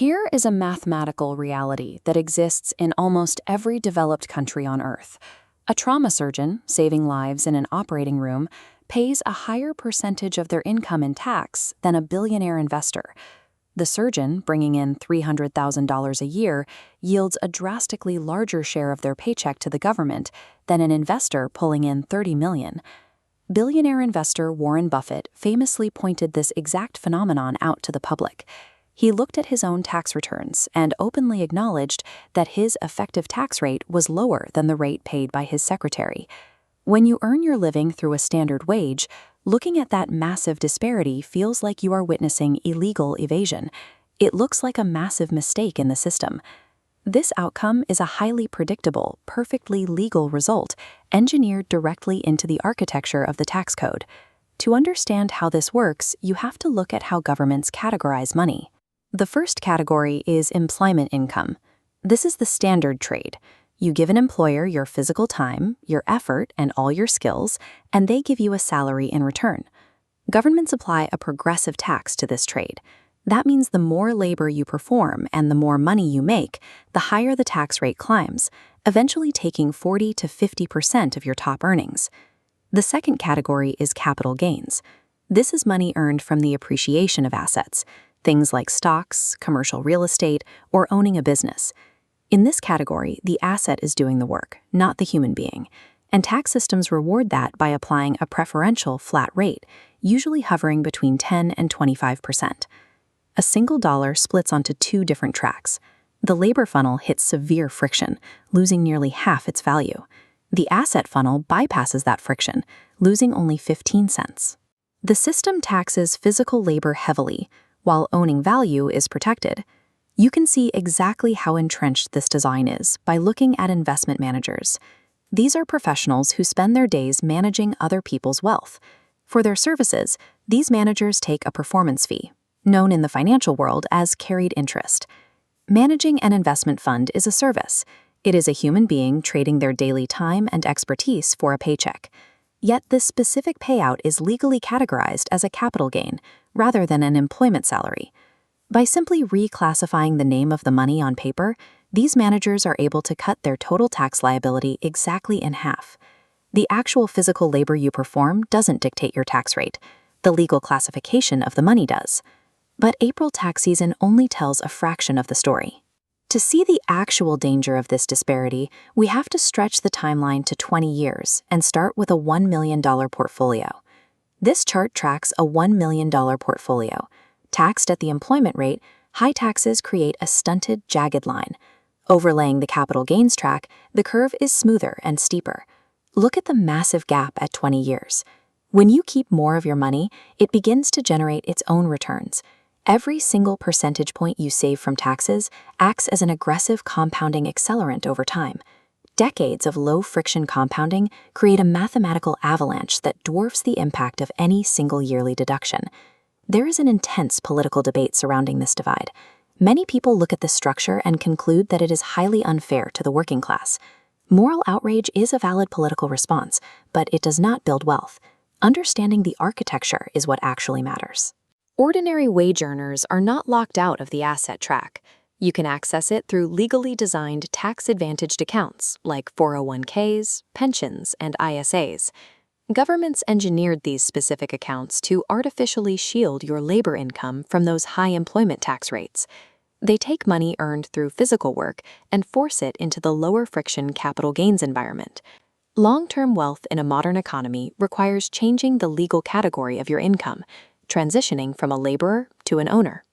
Here is a mathematical reality that exists in almost every developed country on Earth. A trauma surgeon, saving lives in an operating room, pays a higher percentage of their income in tax than a billionaire investor. The surgeon, bringing in $300,000 a year, yields a drastically larger share of their paycheck to the government than an investor pulling in $30 million. Billionaire investor Warren Buffett famously pointed this exact phenomenon out to the public. He looked at his own tax returns and openly acknowledged that his effective tax rate was lower than the rate paid by his secretary. When you earn your living through a standard wage, looking at that massive disparity feels like you are witnessing illegal evasion. It looks like a massive mistake in the system. This outcome is a highly predictable, perfectly legal result, engineered directly into the architecture of the tax code. To understand how this works, you have to look at how governments categorize money. The first category is employment income. This is the standard trade. You give an employer your physical time, your effort, and all your skills, and they give you a salary in return. Governments apply a progressive tax to this trade. That means the more labor you perform and the more money you make, the higher the tax rate climbs, eventually taking 40 to 50% of your top earnings. The second category is capital gains. This is money earned from the appreciation of assets, things like stocks, commercial real estate, or owning a business. In this category, the asset is doing the work, not the human being, and tax systems reward that by applying a preferential flat rate, usually hovering between 10 and 25%. A single dollar splits onto two different tracks. The labor funnel hits severe friction, losing nearly half its value. The asset funnel bypasses that friction, losing only 15 cents. The system taxes physical labor heavily, while owning value is protected. You can see exactly how entrenched this design is by looking at investment managers. These are professionals who spend their days managing other people's wealth. For their services, these managers take a performance fee, known in the financial world as carried interest. Managing an investment fund is a service. It is a human being trading their daily time and expertise for a paycheck. Yet this specific payout is legally categorized as a capital gain, rather than an employment salary. By simply reclassifying the name of the money on paper, these managers are able to cut their total tax liability exactly in half. The actual physical labor you perform doesn't dictate your tax rate. The legal classification of the money does. But April tax season only tells a fraction of the story. To see the actual danger of this disparity, we have to stretch the timeline to 20 years and start with a $1 million portfolio. This chart tracks a $1 million portfolio. Taxed at the employment rate, high taxes create a stunted, jagged line. Overlaying the capital gains track, the curve is smoother and steeper. Look at the massive gap at 20 years. When you keep more of your money, it begins to generate its own returns. Every single percentage point you save from taxes acts as an aggressive compounding accelerant over time. Decades of low-friction compounding create a mathematical avalanche that dwarfs the impact of any single yearly deduction. There is an intense political debate surrounding this divide. Many people look at this structure and conclude that it is highly unfair to the working class. Moral outrage is a valid political response, but it does not build wealth. Understanding the architecture is what actually matters. Ordinary wage earners are not locked out of the asset track. You can access it through legally designed tax-advantaged accounts like 401ks, pensions, and ISAs. Governments engineered these specific accounts to artificially shield your labor income from those high employment tax rates. They take money earned through physical work and force it into the lower-friction capital gains environment. Long-term wealth in a modern economy requires changing the legal category of your income, transitioning from a laborer to an owner.